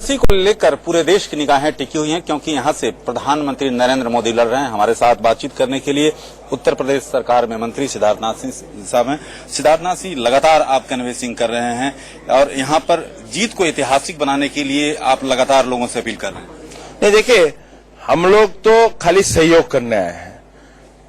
वाराणसी को लेकर पूरे देश की निगाहें टिकी हुई हैं, क्योंकि यहां से प्रधानमंत्री नरेंद्र मोदी लड़ रहे हैं। हमारे साथ बातचीत करने के लिए उत्तर प्रदेश सरकार में मंत्री सिद्धार्थनाथ सिंह साहब हैं। सिद्धार्थनाथ सिंह लगातार आप कैनवेसिंग कर रहे हैं और यहां पर जीत को ऐतिहासिक बनाने के लिए आप लगातार लोगों से अपील कर रहे हैं। नहीं, देखिए, हम लोग तो खाली सहयोग करने आए हैं।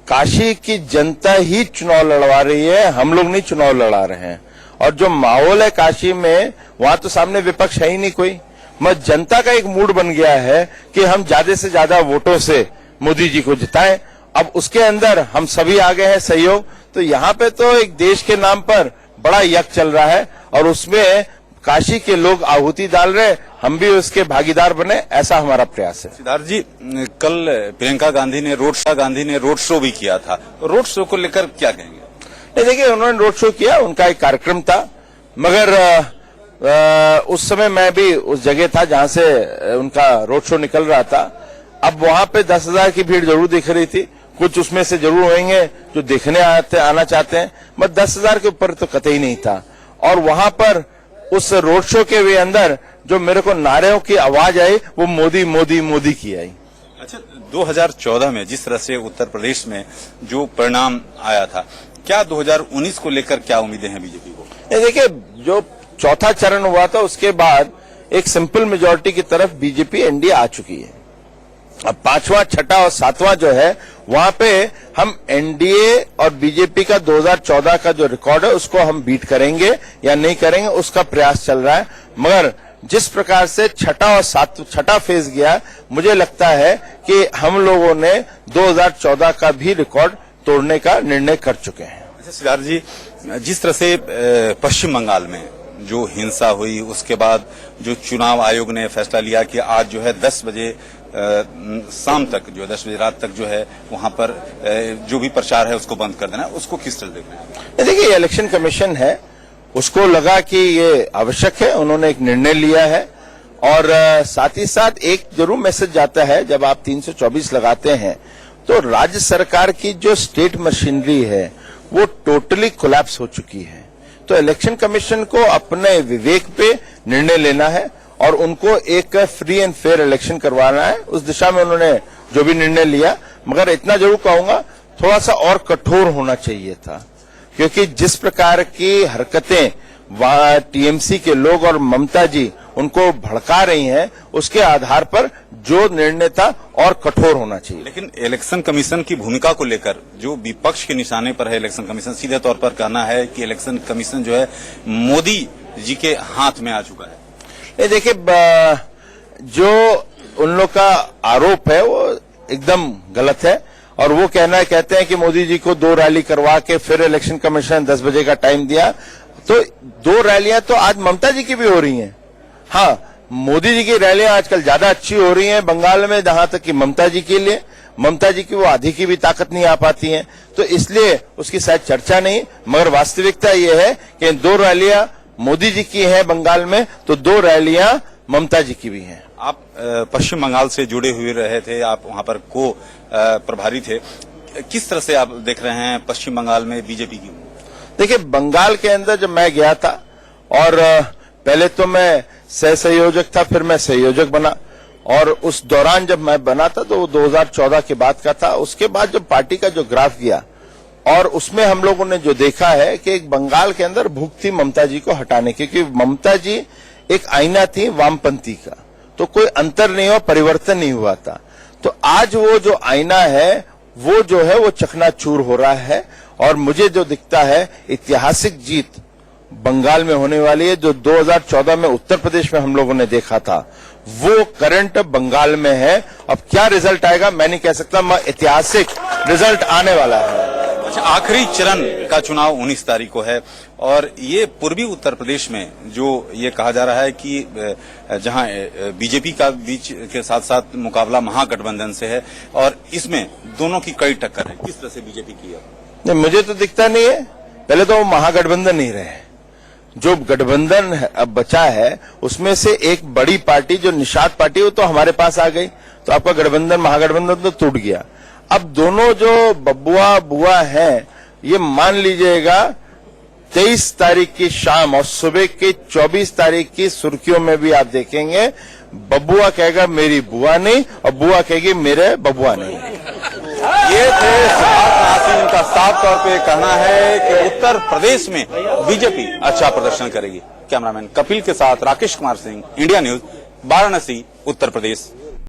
काशी की जनता ही चुनाव लड़वा रही है, हम लोग नहीं चुनाव लड़ा रहे हैं। और जो माहौल है काशी में, वहां तो सामने विपक्ष है ही नहीं कोई। मगर जनता का एक मूड बन गया है कि हम ज्यादा से ज्यादा वोटों से मोदी जी को जिताएं। अब उसके अंदर हम सभी आ गए हैं सहयोग। तो यहाँ पे तो एक देश के नाम पर बड़ा यज्ञ चल रहा है और उसमें काशी के लोग आहुति डाल रहे, हम भी उसके भागीदार बने, ऐसा हमारा प्रयास है। सिद्धार्थ जी, कल प्रियंका गांधी ने रोड शो भी किया था। रोड शो को लेकर क्या कहेंगे? देखिए, उन्होंने रोड शो किया, उनका एक कार्यक्रम था, मगर उस समय मैं भी उस जगह था जहां से उनका रोड शो निकल रहा था। अब वहां पे 10,000 की भीड़ जरूर दिख रही थी। कुछ उसमें से जरूर होंगे जो देखने आना चाहते हैं, मगर 10,000 के ऊपर तो कतई नहीं था। और वहां पर उस रोड शो के वे अंदर जो मेरे को नारों की आवाज आई, वो मोदी मोदी मोदी की आई। अच्छा, 2014 में जिस तरह से उत्तर प्रदेश में जो परिणाम आया था, क्या 2019 को लेकर क्या उम्मीदें हैं बीजेपी को? देखिए, जो चौथा चरण हुआ था उसके बाद एक सिंपल मेजोरिटी की तरफ बीजेपी एनडीए आ चुकी है। अब पांचवा, छठा और सातवां जो है, वहां पे हम एनडीए और बीजेपी का 2014 का जो रिकॉर्ड है उसको हम बीट करेंगे या नहीं करेंगे, उसका प्रयास चल रहा है। मगर जिस प्रकार से छठा फेज गया, मुझे लगता है कि हम लोगों ने 2014 का भी रिकॉर्ड तोड़ने का निर्णय कर चुके हैं। अच्छा सिद्धार्थ जी, जिस तरह से पश्चिम बंगाल में जो हिंसा हुई, उसके बाद जो चुनाव आयोग ने फैसला लिया कि आज जो है 10 बजे शाम तक, जो 10 बजे रात तक जो है वहां पर जो भी प्रचार है उसको बंद कर देना, उसको किस तरह देख रहे हैं? देखिए, इलेक्शन कमीशन है, उसको लगा कि ये आवश्यक है, उन्होंने एक निर्णय लिया है। और साथ ही साथ एक जरूर मैसेज जाता है, जब आप 324 लगाते हैं तो राज्य सरकार की जो स्टेट मशीनरी है वो टोटली कोलैप्स हो चुकी है। तो इलेक्शन कमीशन को अपने विवेक पे निर्णय लेना है और उनको एक फ्री एंड फेयर इलेक्शन करवाना है। उस दिशा में उन्होंने जो भी निर्णय लिया, मगर इतना जरूर कहूंगा, थोड़ा सा और कठोर होना चाहिए था, क्योंकि जिस प्रकार की हरकतें वहां टीएमसी के लोग और ममता जी उनको भड़का रही हैं, उसके आधार पर जो निर्णय था और कठोर होना चाहिए। लेकिन इलेक्शन कमीशन की भूमिका को लेकर जो विपक्ष के निशाने पर है इलेक्शन कमीशन, सीधे तौर पर कहना है कि इलेक्शन कमीशन जो है मोदी जी के हाथ में आ चुका है। ये देखिए, जो उन लोग का आरोप है वो एकदम गलत है। और वो कहते हैं कि मोदी जी को 2 रैली करवा के फिर इलेक्शन कमीशन 10 बजे का टाइम दिया। तो 2 रैलियां तो आज ममता जी की भी हो रही हैं। हाँ, मोदी जी की रैलियां आजकल ज्यादा अच्छी हो रही हैं बंगाल में, जहां तक कि ममता जी के लिए, ममता जी की वो आधी की भी ताकत नहीं आ पाती है, तो इसलिए उसकी शायद चर्चा नहीं। मगर वास्तविकता ये है कि 2 रैलियां मोदी जी की हैं बंगाल में, तो 2 रैलियां ममता जी की भी हैं। आप पश्चिम बंगाल से जुड़े हुए रहे थे, आप वहां पर प्रभारी थे, किस तरह से आप देख रहे हैं पश्चिम बंगाल में बीजेपी की? देखिए, बंगाल के अंदर जब मैं गया था, और पहले तो मैं सह संयोजक था, फिर मैं संयोजक बना, और उस दौरान जब मैं बना था तो 2014 के बाद का था। उसके बाद जो पार्टी का जो ग्राफ गया, और उसमें हम लोगों ने जो देखा है कि एक बंगाल के अंदर भूख थी ममता जी को हटाने की, क्योंकि ममता जी एक आईना थी वामपंथी का, तो कोई अंतर नहीं हुआ, परिवर्तन नहीं हुआ था। तो आज वो जो आईना है वो जो है वो चकनाचूर हो रहा है, और मुझे जो दिखता है ऐतिहासिक जीत बंगाल में होने वाली है। जो 2014 में उत्तर प्रदेश में हम लोगों ने देखा था, वो करंट बंगाल में है। अब क्या रिजल्ट आएगा मैं नहीं कह सकता, मगर ऐतिहासिक रिजल्ट आने वाला है। अच्छा, आखिरी चरण का चुनाव 19 तारीख को है, और ये पूर्वी उत्तर प्रदेश में जो ये कहा जा रहा है कि जहां बीजेपी का बीच के साथ साथ मुकाबला महागठबंधन से है, और इसमें दोनों की कड़ी टक्कर है, किस तरह से बीजेपी की है? नहीं, मुझे तो दिखता नहीं है। पहले तो वो महागठबंधन नहीं रहे, जो गठबंधन अब बचा है उसमें से एक बड़ी पार्टी जो निषाद पार्टी, वो तो हमारे पास आ गई, तो आपका गठबंधन महागठबंधन तो टूट गया। अब दोनों जो बब्बुआ बुआ हैं, ये मान लीजिएगा 23 तारीख की शाम और सुबह के 24 तारीख की सुर्खियों में भी आप देखेंगे बबुआ कहेगा मेरी बुआ नहीं और बुआ कहेगी मेरे बबुआ नहीं। ये थे सिद्धार्थ नासिर का साफ तौर पे कहना है कि उत्तर प्रदेश में बीजेपी अच्छा प्रदर्शन करेगी। कैमरामैन कपिल के साथ राकेश कुमार सिंह, इंडिया न्यूज, वाराणसी, उत्तर प्रदेश।